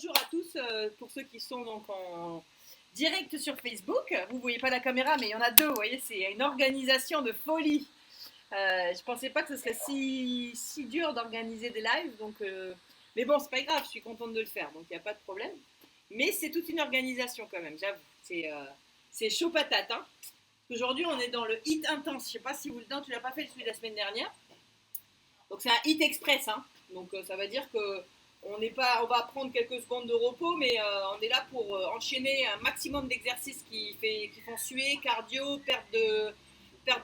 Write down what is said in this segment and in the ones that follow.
bonjour à tous pour ceux qui sont donc en direct sur Facebook. Vous ne voyez pas la caméra, mais il y en a deux, vous voyez, c'est une organisation de folie. Je ne pensais pas que ce serait si dur d'organiser des lives, mais bon, c'est pas grave, je suis contente de le faire, donc il n'y a pas de problème. Mais c'est toute une organisation quand même, j'avoue. C'est chaud patate. Hein. Aujourd'hui, on est dans le hit intense. Je ne sais pas si tu l'as pas fait celui de la semaine dernière. Donc c'est un hit express. Hein. Donc ça veut dire que on va prendre quelques secondes de repos, mais on est là pour enchaîner un maximum d'exercices qui font suer, cardio, perte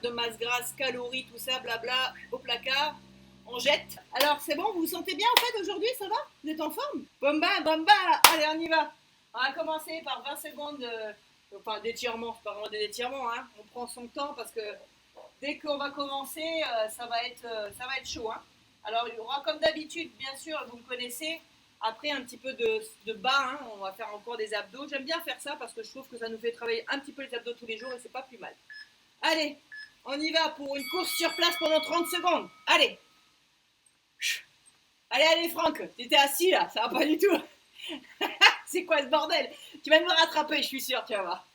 de masse grasse, calories, tout ça, blabla, au placard. On jette. Alors c'est bon, vous vous sentez bien en fait aujourd'hui, ça va? Vous êtes en forme? Bomba, bomba. Allez, on y va. On va commencer par 20 secondes d'étirement, c'est pas vraiment des étirements, hein. On prend son temps parce que dès qu'on va commencer, ça va être chaud. Hein. Alors il y aura comme d'habitude, bien sûr, vous me connaissez, après un petit peu de bas, hein, on va faire encore des abdos. J'aime bien faire ça parce que je trouve que ça nous fait travailler un petit peu les abdos tous les jours et c'est pas plus mal. Allez, on y va pour une course sur place pendant 30 secondes. Allez. Allez, Franck, tu étais assis là, ça va pas du tout. C'est quoi ce bordel? Tu vas me rattraper, je suis sûre, tu vas voir.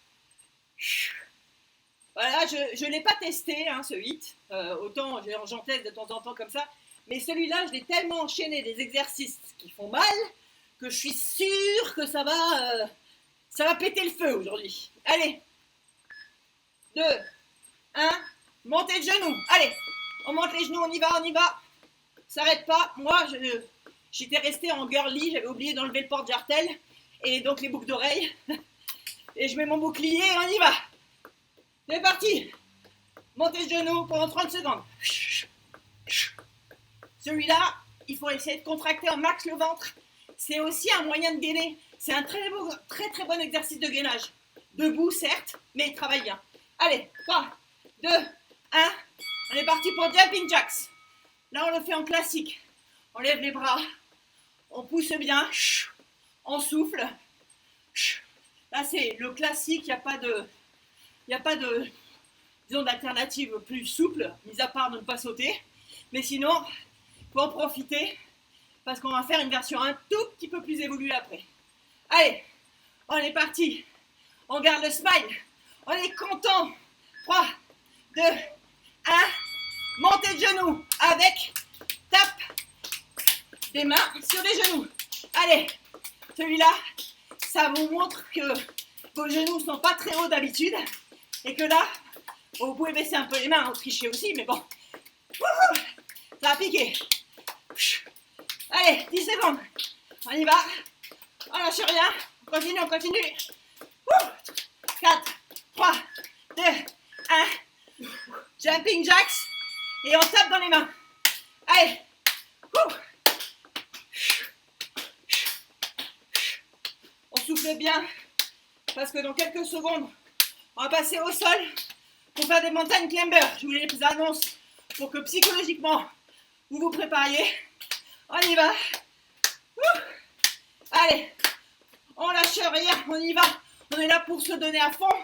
Voilà, je ne l'ai pas testé, hein, ce hit. Autant j'en teste de temps en temps comme ça. Mais celui-là, je l'ai tellement enchaîné des exercices qui font mal que je suis sûre que ça va péter le feu aujourd'hui. Allez. 2, 1, montez le genou. Allez, on monte les genoux, on y va. S'arrête pas. Moi, j'étais restée en girly, j'avais oublié d'enlever le porte-jartel et donc les boucles d'oreilles. Et je mets mon bouclier et on y va. C'est parti. Montez le genou pendant 30 secondes. Celui-là, il faut essayer de contracter un max le ventre. C'est aussi un moyen de gainer. C'est un très bon exercice de gainage. Debout, certes, mais il travaille bien. Allez, 3, 2, 1. On est parti pour Jumping Jacks. Là, on le fait en classique. On lève les bras. On pousse bien. On souffle. Là, c'est le classique. Il n'y a pas de disons, d'alternative plus souple, mis à part de ne pas sauter. Mais sinon, il faut en profiter parce qu'on va faire une version un tout petit peu plus évoluée après. Allez, on est parti. On garde le smile. On est content. 3, 2, 1. Montez de genoux avec tape des mains sur les genoux. Allez, celui-là, ça vous montre que vos genoux ne sont pas très hauts d'habitude et que là, vous pouvez baisser un peu les mains, tricher aussi, mais bon. Ça va piquer. Allez, 10 secondes. On y va. On lâche rien. On continue. 4, 3, 2, 1. Jumping jacks. Et on tape dans les mains. Allez. On souffle bien. Parce que dans quelques secondes, on va passer au sol pour faire des mountain climbers. Je vous les annonce pour que psychologiquement, vous vous prépariez. On y va. Allez, on lâche rien, on y va. On est là pour se donner à fond.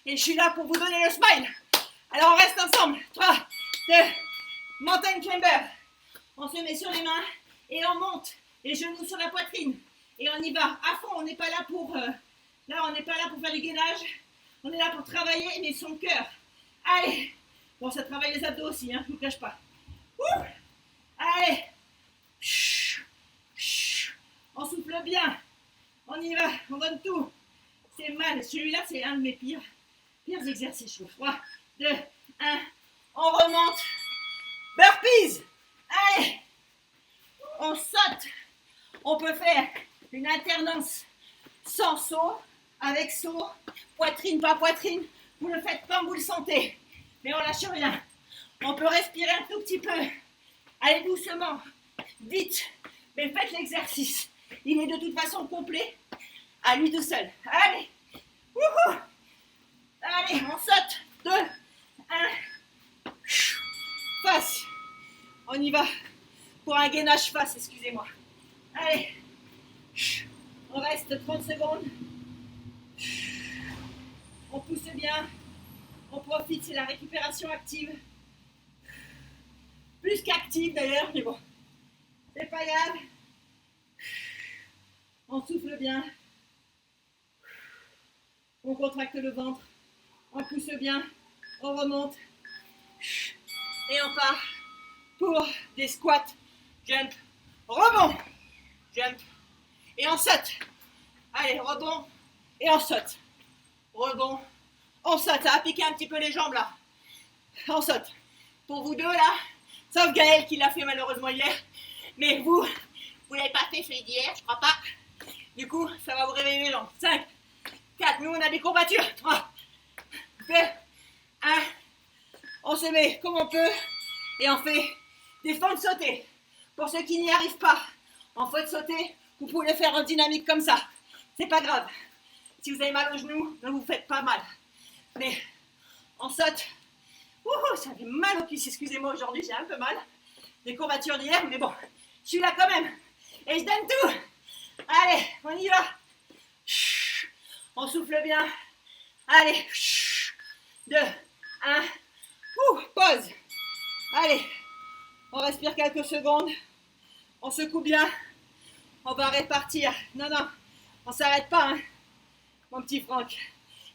Et je suis là pour vous donner le smile. Alors on reste ensemble. 3, 2, mountain climber. On se met sur les mains et on monte. Les genoux sur la poitrine. Et on y va à fond. On n'est pas là pour... on n'est pas là pour faire du gainage. On est là pour travailler, mais son cœur. Allez. Bon, ça travaille les abdos aussi, hein, je ne vous cache pas. Allez. On souffle bien. On y va, on donne tout. C'est mal. Celui-là, c'est un de mes pires exercices. 3, 2, 1. On remonte. Burpees. Allez. On saute. On peut faire une alternance sans saut, avec saut, poitrine par poitrine. Vous le faites comme vous le sentez. Mais on lâche rien. On peut respirer un tout petit peu. Allez doucement. Vite. Mais faites l'exercice. Il est de toute façon complet à lui tout seul. Allez. Wouhou. Allez, on saute. 2, 1. Face. On y va. Pour un gainage face, excusez-moi. Allez. On reste 30 secondes. On pousse bien. On profite, c'est la récupération active. Plus qu'active d'ailleurs, mais bon. C'est pas grave. On souffle bien. On contracte le ventre. On pousse bien. On remonte. Et on part pour des squats. Jump. Rebond. Jump. Et on saute. Allez, rebond. Et on saute. Rebond. On saute. Ça a piqué un petit peu les jambes là. On saute. Pour vous deux là, sauf Gaël qui l'a fait malheureusement hier. Mais vous l'avez pas fait celui d'hier, je crois pas. Du coup, ça va vous réveiller les jambes. 5, 4, nous on a des courbatures. 3, 2, 1. On se met comme on peut et on fait des fentes sautées. Pour ceux qui n'y arrivent pas, en faute sautée, vous pouvez le faire en dynamique comme ça. C'est pas grave. Si vous avez mal aux genoux, ne vous faites pas mal. Mais on saute. Ouh, ça fait mal aux cuisses. Excusez-moi, aujourd'hui j'ai un peu mal. Des courbatures d'hier, mais bon, je suis là quand même. Et je donne tout. Allez, on y va. On souffle bien. Allez. 2, 1. Pause. Allez. On respire quelques secondes. On secoue bien. On va répartir. Non, on s'arrête pas. Hein. Mon petit Franck,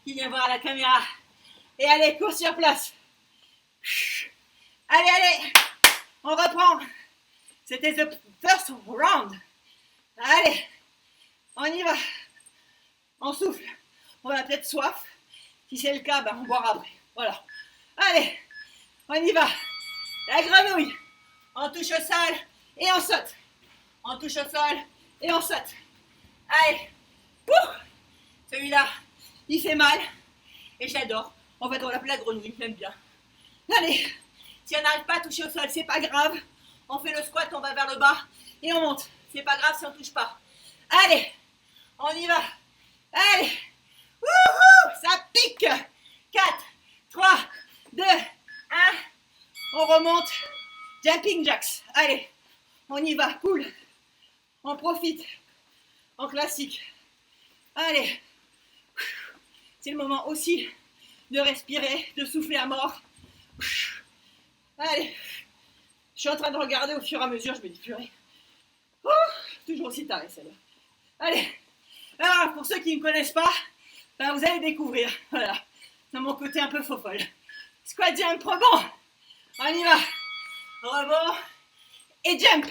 qui vient voir la caméra. Et allez, cours sur place. Allez. On reprend. C'était the first round. Allez. On y va. On souffle. On a peut-être soif. Si c'est le cas, on boira après. Voilà. Allez. On y va. La grenouille. On touche au sol et on saute. On touche au sol et on saute. Allez. Celui-là, il fait mal. Et j'adore. En fait, on l'appelle la grenouille. J'aime bien. Allez. Si on n'arrive pas à toucher au sol, c'est pas grave. On fait le squat, on va vers le bas et on monte. C'est pas grave si on touche pas. Allez. On y va. Allez. Ça pique. 4, 3, 2, 1. On remonte. Jumping jacks. Allez. On y va. Cool. On profite. En classique. Allez. C'est le moment aussi de respirer, de souffler à mort. Allez. Je suis en train de regarder au fur et à mesure. Je me dis purée. Toujours aussi taré celle-là. Allez. Alors, pour ceux qui ne me connaissent pas, vous allez découvrir. Voilà. C'est mon côté un peu faux folle. Squat jump, rebond. On y va. Rebond. Et jump.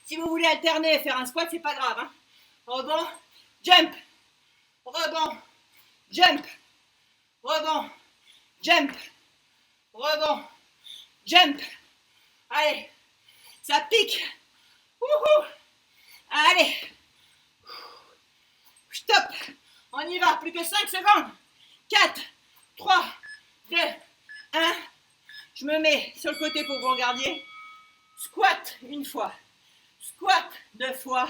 Si vous voulez alterner et faire un squat, c'est pas grave. Hein. Rebond. Jump. Rebond. Jump. Rebond. Jump. Rebond. Jump. Allez. Ça pique. Allez. Stop. On y va. Plus que 5 secondes. 4, 3, 2, 1. Je me mets sur le côté pour que vous regardiez. Squat une fois. Squat 2 fois.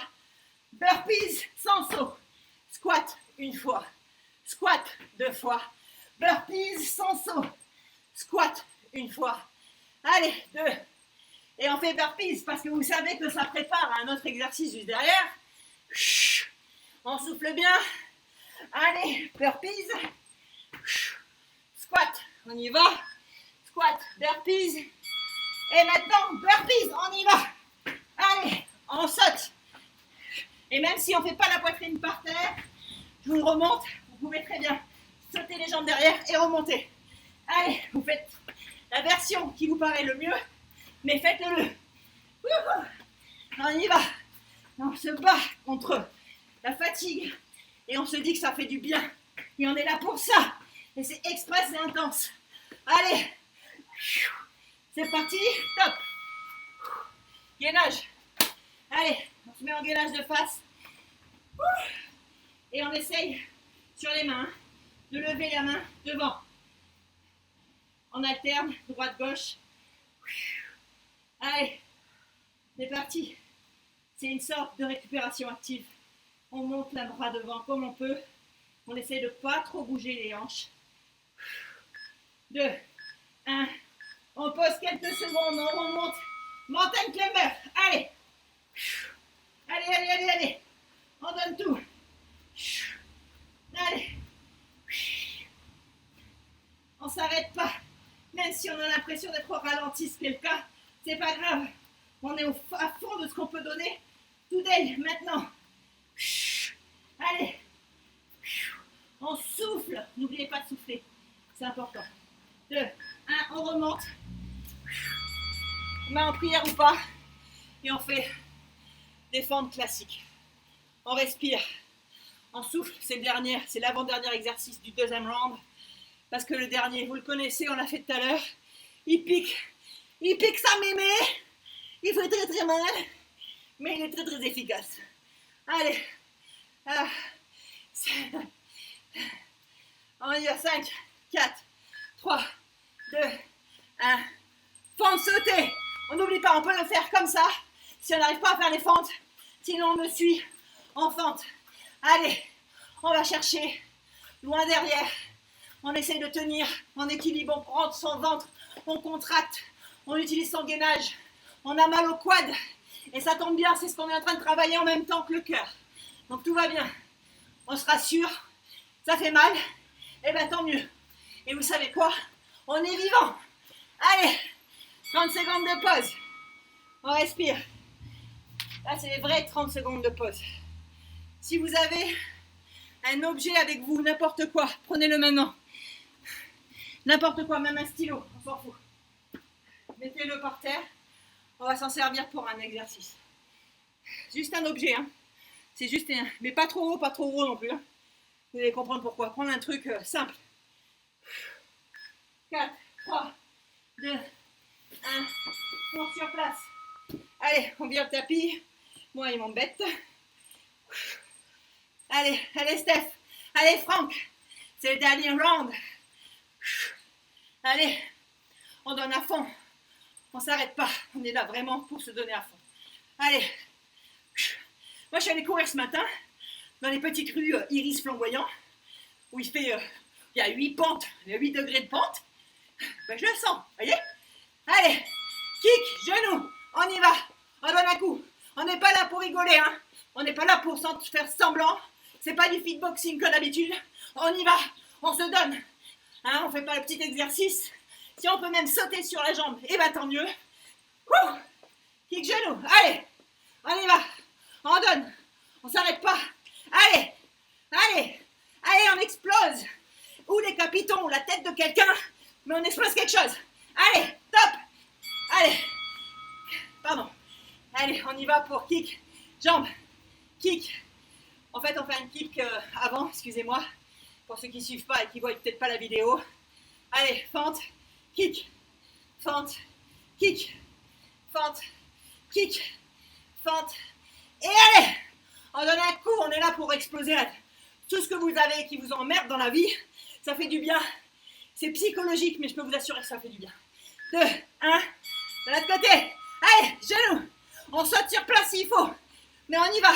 Burpees sans saut. Squat une fois. Squat 2 fois. Burpees sans saut. Squat une fois. Allez, 2. Et on fait burpees parce que vous savez que ça prépare à un autre exercice juste derrière. On souffle bien. Allez, burpees. Squat, on y va. Squat, burpees. Et maintenant, burpees, on y va. Allez, on saute. Et même si on ne fait pas la poitrine par terre, je vous le remonte. Vous pouvez très bien sauter les jambes derrière et remonter. Allez, vous faites la version qui vous paraît le mieux, mais faites-le. On y va. On se bat contre la fatigue et on se dit que ça fait du bien. Et on est là pour ça. Et c'est express et intense. Allez. C'est parti. Top. Gainage. Allez, on se met en gainage de face. Et on essaye sur les mains de lever la main devant. On alterne droite-gauche. Allez, c'est parti. C'est une sorte de récupération active. On monte la bras devant comme on peut. On essaie de ne pas trop bouger les hanches. 2, 1. On pose quelques secondes, on remonte. Mountain climber. Allez. Allez. On donne tout. Allez. On ne s'arrête pas. Même si on a l'impression d'être au ralenti, ce qui est le cas, c'est pas grave. On est à fond de ce qu'on peut donner. Today, maintenant. Allez. On souffle. N'oubliez pas de souffler. C'est important. 2, 1, on remonte. Main en prière ou pas. Et on fait des fentes classiques. On respire. On souffle. C'est le dernier, c'est l'avant-dernier exercice du deuxième round. Parce que le dernier, vous le connaissez, on l'a fait tout à l'heure. Il pique sa mémé. Il fait très très mal. Mais il est très très efficace. Allez. Ah. On y va. 5, 4, 3, 2, 1. Fente sautée. On n'oublie pas, on peut le faire comme ça. Si on n'arrive pas à faire les fentes. Sinon, on me suit en fente. Allez. On va chercher loin derrière. On essaie de tenir en équilibre. On prend son ventre. On contracte. On utilise son gainage. On a mal au quad. Et ça tombe bien, c'est ce qu'on est en train de travailler en même temps que le cœur. Donc tout va bien. On se rassure. Ça fait mal. Eh bien tant mieux. Et vous savez quoi? On est vivant. Allez. 30 secondes de pause. On respire. Là, c'est les vrais 30 secondes de pause. Si vous avez un objet avec vous, n'importe quoi, prenez-le maintenant. N'importe quoi, même un stylo, on s'en fout. Mettez-le par terre. On va s'en servir pour un exercice. Juste un objet, hein. C'est juste un... Mais pas trop haut, pas trop gros non plus. Hein. Vous allez comprendre pourquoi. Prendre un truc simple. 4, 3, 2, 1. On sur place. Allez, on vire le tapis. Moi, il m'embête. Allez, allez Steph. Allez Franck. C'est le dernier round. Allez, on donne à fond. On ne s'arrête pas. On est là vraiment pour se donner à fond. Allez. Moi, je suis allée courir ce matin dans les petites rues iris flamboyant où il y a 8 pentes, il y a 8 degrés de pente. Ben, je le sens, voyez? Allez, kick, genou, on y va. On donne un coup. On n'est pas là pour rigoler, hein. On n'est pas là pour faire semblant. C'est pas du fitboxing comme d'habitude. On y va, on se donne. Hein, on fait pas le petit exercice. Si on peut même sauter sur la jambe, eh ben tant mieux. Ouh, kick genou, allez, on y va. On donne, on s'arrête pas. Allez, allez, allez, on explose. Ou les capitons, ou la tête de quelqu'un, mais on explose quelque chose. Allez, top. Allez, pardon. Allez, on y va pour kick, jambe, kick. En fait, on fait un kick avant, excusez-moi, pour ceux qui ne suivent pas et qui ne voient peut-être pas la vidéo. Allez, fente, kick, fente, kick, fente, kick, fente. Et allez, on donne un coup, on est là pour exploser tout ce que vous avez qui vous emmerde dans la vie. Ça fait du bien. C'est psychologique, mais je peux vous assurer que ça fait du bien. 2, 1, de l'autre côté. Allez, genoux. On saute sur place s'il faut. Mais on y va.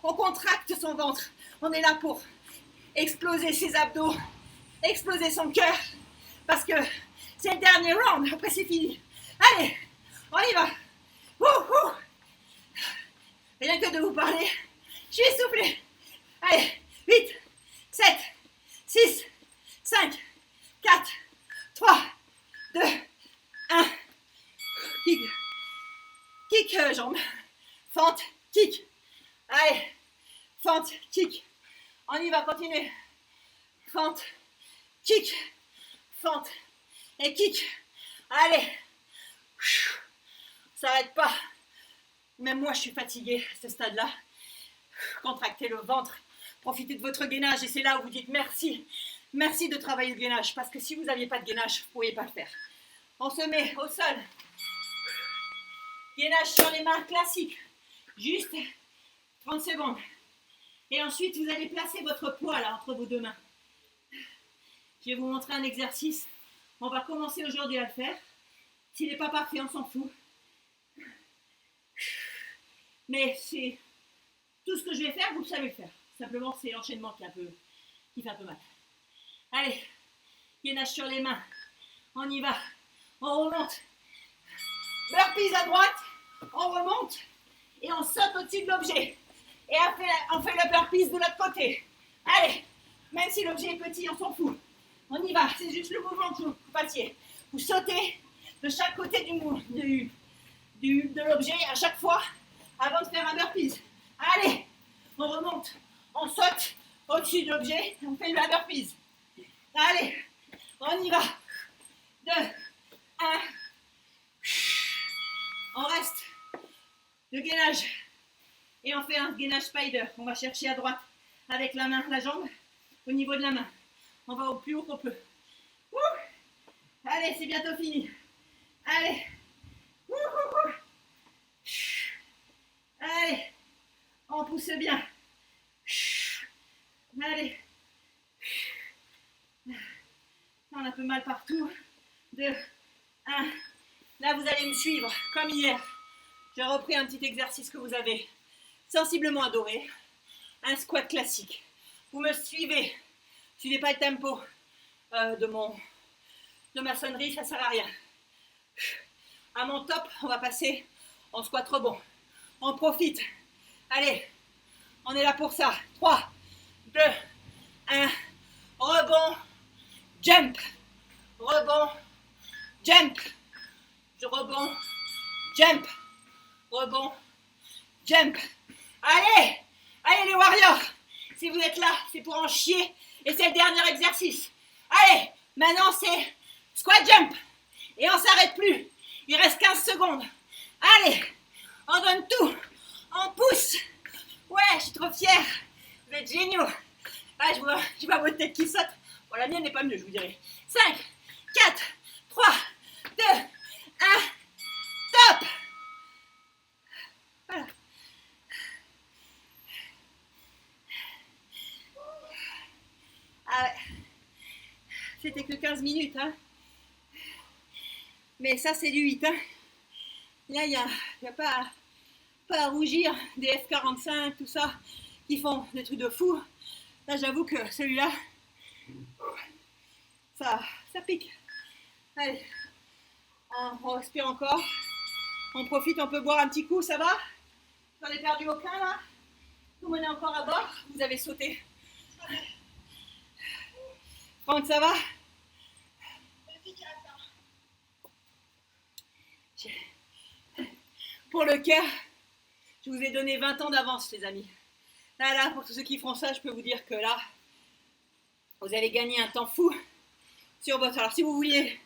On contracte son ventre. On est là pour exploser ses abdos, exploser son cœur. Parce que c'est le dernier round. Après, c'est fini. Allez, on y va. Ouh. Rien que de vous parler, je suis essoufflée. Allez, 8, 7, 6, 5, 4, 3, 2, 1. Kick, jambe. Fente, kick. Allez, fente, kick. On y va, continuer. Fente, kick. Fente et kick. Allez. On s'arrête pas. Même moi, je suis fatiguée à ce stade-là. Contractez le ventre. Profitez de votre gainage et c'est là où vous dites merci. Merci de travailler le gainage parce que si vous n'aviez pas de gainage, vous ne pourriez pas le faire. On se met au sol. Gainage sur les mains classique. Juste 30 secondes. Et ensuite, vous allez placer votre poids là entre vos deux mains. Je vais vous montrer un exercice. On va commencer aujourd'hui à le faire. S'il n'est pas parfait, on s'en fout. Mais c'est tout ce que je vais faire, vous savez le faire. Simplement, c'est l'enchaînement qui fait un peu mal. Allez, gainage sur les mains. On y va. On remonte. Burpees à droite. On remonte. Et on saute au-dessus de l'objet. Et on fait le burpees de l'autre côté. Allez, même si l'objet est petit, on s'en fout. On y va. C'est juste le mouvement que vous fassiez. Vous sautez de chaque côté de l'objet à chaque fois avant de faire un burpees. Allez, on remonte. On saute au-dessus de l'objet, on fait le burpees. Allez, on y va. 2, 1. On reste. Le gainage. Et on fait un gainage spider. On va chercher à droite avec la main, la jambe, au niveau de la main. On va au plus haut qu'on peut. Ouh. Allez, c'est bientôt fini. Allez. Ouh, ouh, ouh. Allez. On pousse bien. Allez. On a un peu mal partout. 2, 1. Là, vous allez me suivre comme hier. J'ai repris un petit exercice que vous avez sensiblement adoré. Un squat classique. Vous me suivez. Suivez pas le tempo de ma sonnerie, ça sert à rien. À mon top, on va passer en squat rebond. On profite. Allez, on est là pour ça. 3, 2, 1. Rebond, jump. Rebond, jump. Je rebond, jump. Rebond, jump. Allez, allez les warriors. Si vous êtes là, c'est pour en chier. Et c'est le dernier exercice. Allez, maintenant c'est squat jump. Et on s'arrête plus. Il reste 15 secondes. Allez, on donne tout. On pousse. Ouais, je suis trop fière. Vous êtes géniaux. Ah, je vois votre tête qui saute. Bon, la mienne n'est pas mieux, je vous dirais. 5, 4, 3, 2, 1. Top. Voilà. Ah ouais. C'était que 15 minutes, hein. Mais ça, c'est du 8, hein. Là, il n'y a pas à rougir des F45, tout ça, qui font des trucs de fou. Là, j'avoue que celui-là, ça pique. Allez, on respire encore. On profite, on peut boire un petit coup, ça va? J'en ai perdu aucun, là? Tout le monde est encore à bord? Vous avez sauté. Franck, ça va? Pour le cœur, je vous ai donné 20 ans d'avance, les amis. Là, pour tous ceux qui font ça, je peux vous dire que là, vous allez gagner un temps fou sur votre... Alors, si vous vouliez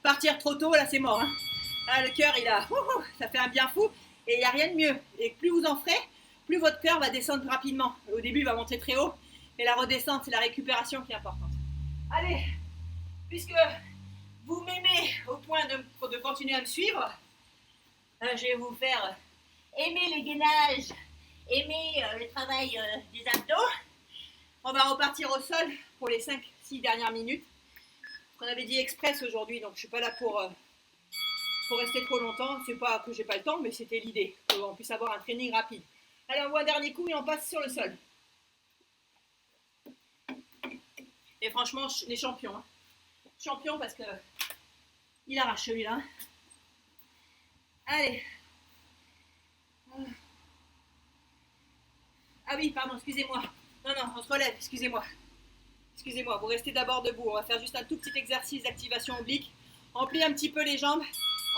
partir trop tôt, là, c'est mort. Hein. Là, le cœur, ça fait un bien fou. Et il n'y a rien de mieux. Et plus vous en ferez, plus votre cœur va descendre rapidement. Au début, il va monter très haut. Et la redescente, c'est la récupération qui est importante. Allez, puisque vous m'aimez au point de continuer à me suivre, je vais vous faire aimer le gainage, aimer le travail des abdos. On va repartir au sol pour les 5-6 dernières minutes. On avait dit express aujourd'hui, donc je ne suis pas là pour rester trop longtemps. C'est pas que j'ai pas le temps, mais c'était l'idée, qu'on puisse avoir un training rapide. Allez, on voit un dernier coup et on passe sur le sol. Et franchement, les champions. Hein. Champions parce que il arrache celui-là. Allez. Ah oui, pardon, excusez-moi. Non, on se relève, excusez-moi. Excusez-moi, vous restez d'abord debout. On va faire juste un tout petit exercice d'activation oblique. On plie un petit peu les jambes.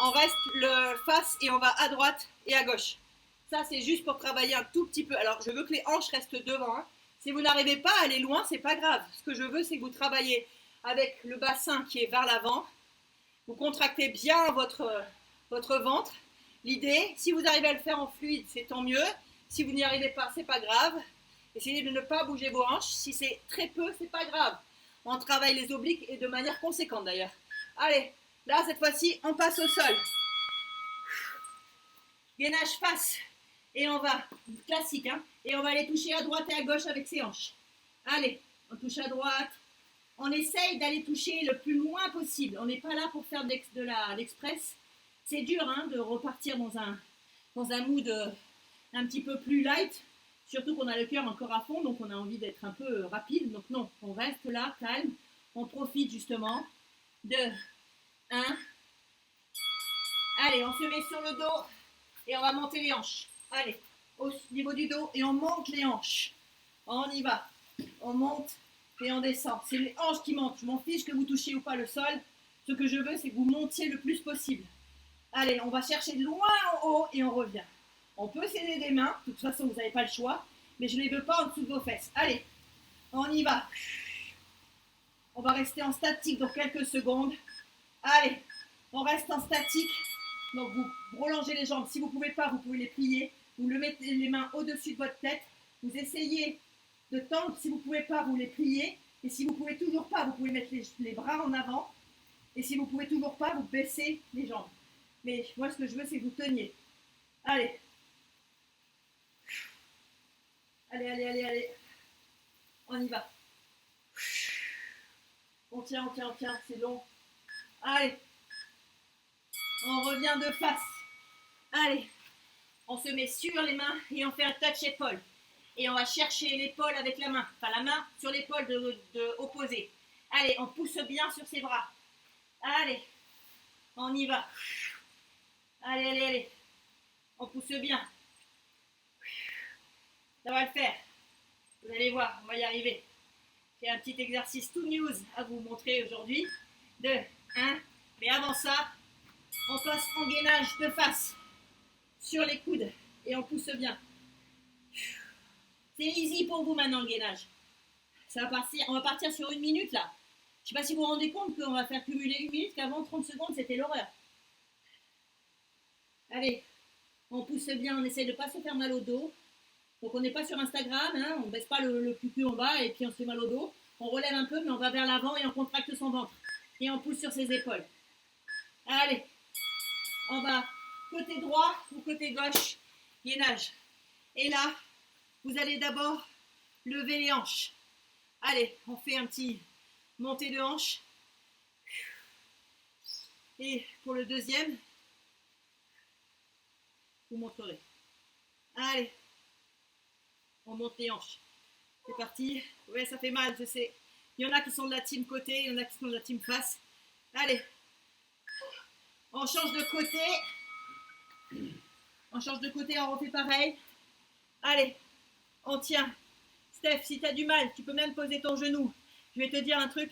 On reste le face et on va à droite et à gauche. Ça, c'est juste pour travailler un tout petit peu. Alors, je veux que les hanches restent devant. Hein. Si vous n'arrivez pas à aller loin, c'est pas grave. Ce que je veux, c'est que vous travaillez avec le bassin qui est vers l'avant. Vous contractez bien votre ventre. L'idée, si vous arrivez à le faire en fluide, c'est tant mieux. Si vous n'y arrivez pas, c'est pas grave. Essayez de ne pas bouger vos hanches. Si c'est très peu, c'est pas grave. On travaille les obliques et de manière conséquente d'ailleurs. Allez, là, cette fois-ci, on passe au sol. Gainage face. Et on va, classique, hein, et on va aller toucher à droite et à gauche avec ses hanches. Allez, on touche à droite. On essaye d'aller toucher le plus loin possible. On n'est pas là pour faire de l'express. C'est dur hein, de repartir dans un mood un petit peu plus light. Surtout qu'on a le cœur encore à fond, donc on a envie d'être un peu rapide. Donc non, on reste là, calme. On profite justement. 2, 1. Allez, on se met sur le dos et on va monter les hanches. Allez, au niveau du dos et on monte les hanches. On y va. On monte et on descend. C'est les hanches qui montent. Je m'en fiche que vous touchiez ou pas le sol. Ce que je veux, c'est que vous montiez le plus possible. Allez, on va chercher de loin en haut et on revient. On peut s'aider des mains. De toute façon, vous n'avez pas le choix. mais je ne les veux pas en dessous de vos fesses. Allez, on y va. On va rester en statique dans quelques secondes. Allez, on reste en statique. Donc vous relongez les jambes. Si vous ne pouvez pas, vous pouvez les plier. Vous le mettez les mains au-dessus de votre tête. Vous essayez de tendre. Si vous ne pouvez pas, vous les pliez. Et si vous ne pouvez toujours pas, vous pouvez mettre les bras en avant. Et si vous ne pouvez toujours pas, vous baissez les jambes. Mais moi, ce que je veux, c'est que vous teniez. Allez. Allez, allez, allez, allez. On y va. On tient, on tient, on tient. C'est long. Allez. On revient de face. Allez. On se met sur les mains et on fait un touch épaule. Et on va chercher l'épaule avec la main. Enfin, la main sur l'épaule de opposée. Allez, on pousse bien sur ses bras. Allez. On y va. Allez, allez, allez. On pousse bien. Ça va le faire. Vous allez voir, on va y arriver. J'ai un petit exercice tout news à vous montrer aujourd'hui. 2, 1. Mais avant ça, on passe en gainage de face sur les coudes et on pousse bien. C'est easy pour vous maintenant le gainage. Ça va partir, on va partir sur 1 minute là. Je ne sais pas si vous vous rendez compte qu'on va faire cumuler 1 minute, qu'avant 30 secondes c'était l'horreur. Allez, on pousse bien, on essaie de ne pas se faire mal au dos. Donc on n'est pas sur Instagram, hein, on ne baisse pas le cul en bas et puis on se fait mal au dos. On relève un peu mais on va vers l'avant et on contracte son ventre. Et on pousse sur ses épaules. Allez, on va côté droit ou côté gauche, gainage. Et là, vous allez d'abord lever les hanches. Allez, on fait un petit montée de hanches. Et pour le deuxième, vous montrerez. Allez, on monte les hanches. C'est parti. Ouais, ça fait mal, je sais. Il y en a qui sont de la team côté, il y en a qui sont de la team face. Allez, on change de côté. On change de côté, on refait pareil. Allez, on tient. Steph, si tu as du mal, tu peux même poser ton genou. Je vais te dire un truc.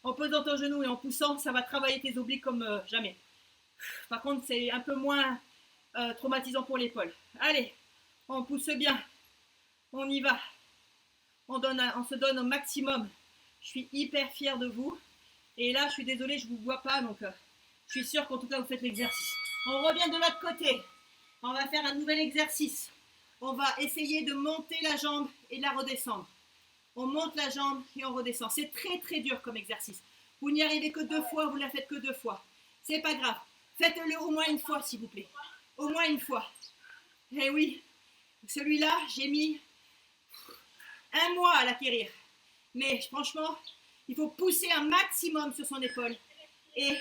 En posant ton genou et en poussant, ça va travailler tes obliques comme jamais. Par contre, c'est un peu moins traumatisant pour l'épaule. Allez, on pousse bien. On y va. On se donne au maximum. Je suis hyper fière de vous. Et là, je suis désolée, je ne vous vois pas. Donc, je suis sûre qu'en tout cas, vous faites l'exercice. On revient de l'autre côté. On va faire un nouvel exercice. On va essayer de monter la jambe et de la redescendre. On monte la jambe et on redescend. C'est très très dur comme exercice. Vous n'y arrivez que 2 fois, vous la faites que 2 fois. C'est pas grave. Faites-le au moins 1 fois, s'il vous plaît. Au moins 1 fois. Eh oui, celui-là, j'ai mis 1 mois à l'acquérir. Mais franchement, il faut pousser un maximum sur son épaule. Et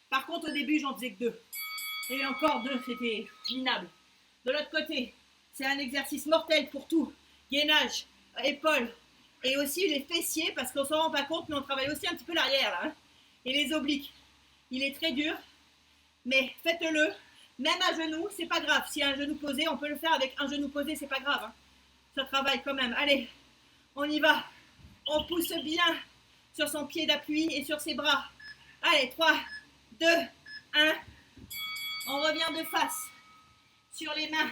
par contre, au début, j'en faisais que 2. Et encore 2, c'était minable. De l'autre côté, c'est un exercice mortel pour tout. Gainage, épaules et aussi les fessiers, parce qu'on ne s'en rend pas compte, mais on travaille aussi un petit peu l'arrière là. Hein. Et les obliques. Il est très dur, mais faites-le. Même à genoux, c'est pas grave. S'il y a un genou posé, on peut le faire avec un genou posé, c'est pas grave. Hein. Ça travaille quand même. Allez, on y va. On pousse bien sur son pied d'appui et sur ses bras. Allez, 3, 2, 1. On revient de face sur les mains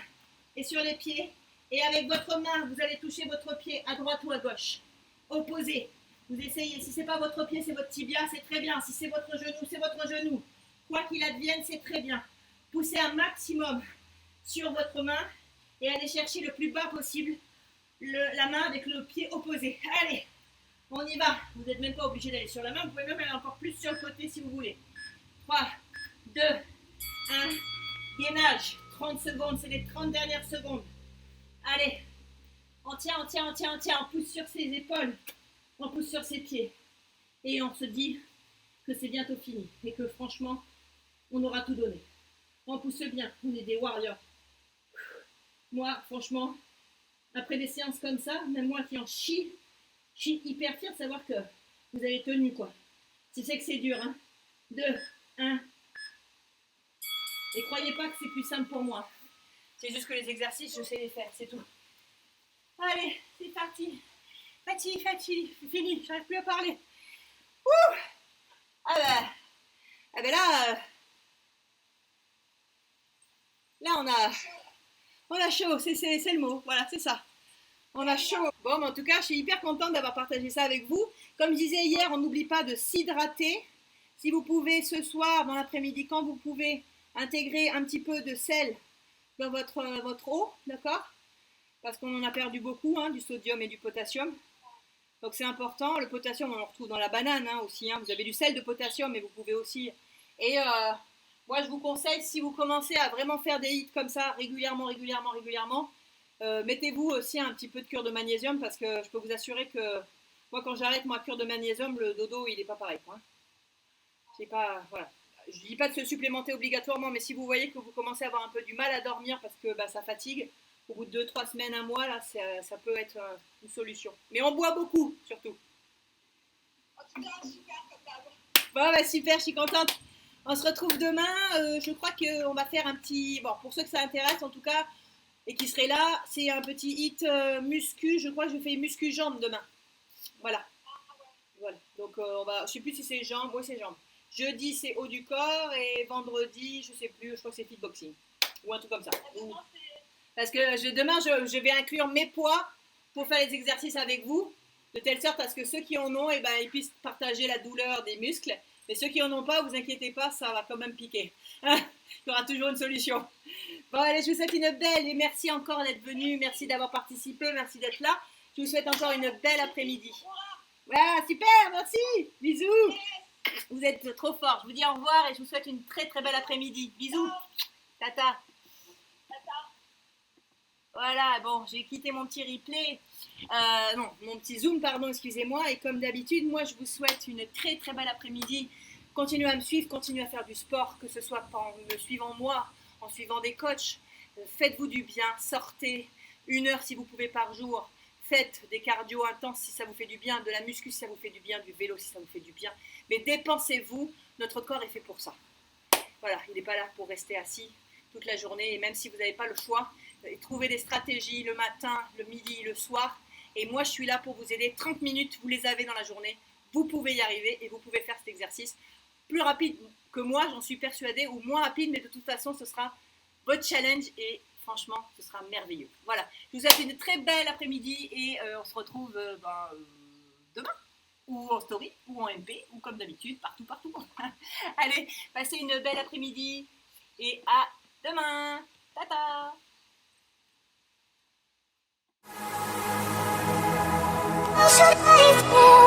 et sur les pieds. Et avec votre main, vous allez toucher votre pied à droite ou à gauche. Opposé. Vous essayez. Si ce n'est pas votre pied, c'est votre tibia, c'est très bien. Si c'est votre genou, c'est votre genou. Quoi qu'il advienne, c'est très bien. Poussez un maximum sur votre main et allez chercher le plus bas possible la main avec le pied opposé. Allez, on y va. Vous n'êtes même pas obligé d'aller sur la main. Vous pouvez même aller encore plus sur le côté si vous voulez. 3, 2, 1. Gainage. 30 secondes, c'est les 30 dernières secondes. Allez, on tient, on tient, on tient, on tient. On pousse sur ses épaules, on pousse sur ses pieds. Et on se dit que c'est bientôt fini. Et que franchement, on aura tout donné. On pousse bien, on est des warriors. Moi, franchement, après des séances comme ça, même moi qui en chie, je suis hyper fière de savoir que vous avez tenu quoi. Tu sais que c'est dur, hein. 2, 1. Et croyez pas que c'est plus simple pour moi. C'est juste que les exercices, je sais les faire, c'est tout. Allez, c'est parti. Fatigue, fini, j'arrive plus à parler. Ouh. Ah ben là, là on a chaud, c'est le mot, voilà, c'est ça. On a chaud. Bon, mais en tout cas, je suis hyper contente d'avoir partagé ça avec vous. Comme je disais hier, on n'oublie pas de s'hydrater. Si vous pouvez ce soir, dans l'après-midi, quand vous pouvez, intégrer un petit peu de sel dans votre eau, d'accord? Parce qu'on en a perdu beaucoup, hein, du sodium et du potassium. Donc c'est important. Le potassium, on le retrouve dans la banane hein, aussi. Hein. Vous avez du sel de potassium, mais vous pouvez aussi. Et moi, je vous conseille, si vous commencez à vraiment faire des hits comme ça, régulièrement, mettez-vous aussi un petit peu de cure de magnésium parce que je peux vous assurer que moi, quand j'arrête ma cure de magnésium, le dodo, il n'est pas pareil. Hein. C'est pas, voilà. Je dis pas de se supplémenter obligatoirement, mais si vous voyez que vous commencez à avoir un peu du mal à dormir parce que bah, ça fatigue, au bout de 2, 3 semaines, un mois, là, ça peut être une solution. Mais on boit beaucoup, surtout. Bon, bah, super, je suis contente. On se retrouve demain. Je crois qu'on va faire un petit. Bon, pour ceux que ça intéresse, en tout cas, et qui seraient là, c'est un petit hit muscu. Je crois que je fais muscu jambes demain. Voilà. Voilà. Donc, on va. Je sais plus si c'est jambes. Oui, c'est jambes. Jeudi, c'est haut du corps. Et vendredi, je sais plus. Je crois que c'est fit boxing. Ou un truc comme ça. Parce que demain, je vais inclure mes poids pour faire les exercices avec vous, de telle sorte à ce que ceux qui en ont, eh ben, ils puissent partager la douleur des muscles. Mais ceux qui en ont pas, vous inquiétez pas, ça va quand même piquer. Il y aura toujours une solution. Bon, allez, je vous souhaite une belle et merci encore d'être venu, merci d'avoir participé, merci d'être là. Je vous souhaite encore une belle après-midi. Voilà, super, merci. Bisous. Vous êtes trop forts. Je vous dis au revoir et je vous souhaite une très très belle après-midi. Bisous. Tata. Voilà, bon, j'ai quitté mon petit replay, non, mon petit zoom, pardon, excusez-moi. Et comme d'habitude, moi, je vous souhaite une très très belle après-midi. Continuez à me suivre, continuez à faire du sport, que ce soit en me suivant moi, en suivant des coachs. Faites-vous du bien, sortez 1 heure si vous pouvez par jour. Faites des cardio intenses si ça vous fait du bien, de la muscu si ça vous fait du bien, du vélo si ça vous fait du bien. Mais dépensez-vous, notre corps est fait pour ça. Voilà, il n'est pas là pour rester assis toute la journée. Et même si vous n'avez pas le choix, trouvez des stratégies le matin, le midi, le soir. Et moi, je suis là pour vous aider. 30 minutes, vous les avez dans la journée. Vous pouvez y arriver et vous pouvez faire cet exercice plus rapide que moi, j'en suis persuadée, ou moins rapide, mais de toute façon, ce sera votre challenge et franchement, ce sera merveilleux. Voilà, je vous souhaite une très belle après-midi et on se retrouve demain, ou en story, ou en MP, ou comme d'habitude, partout. Allez, passez une belle après-midi et à demain. Tata. Should I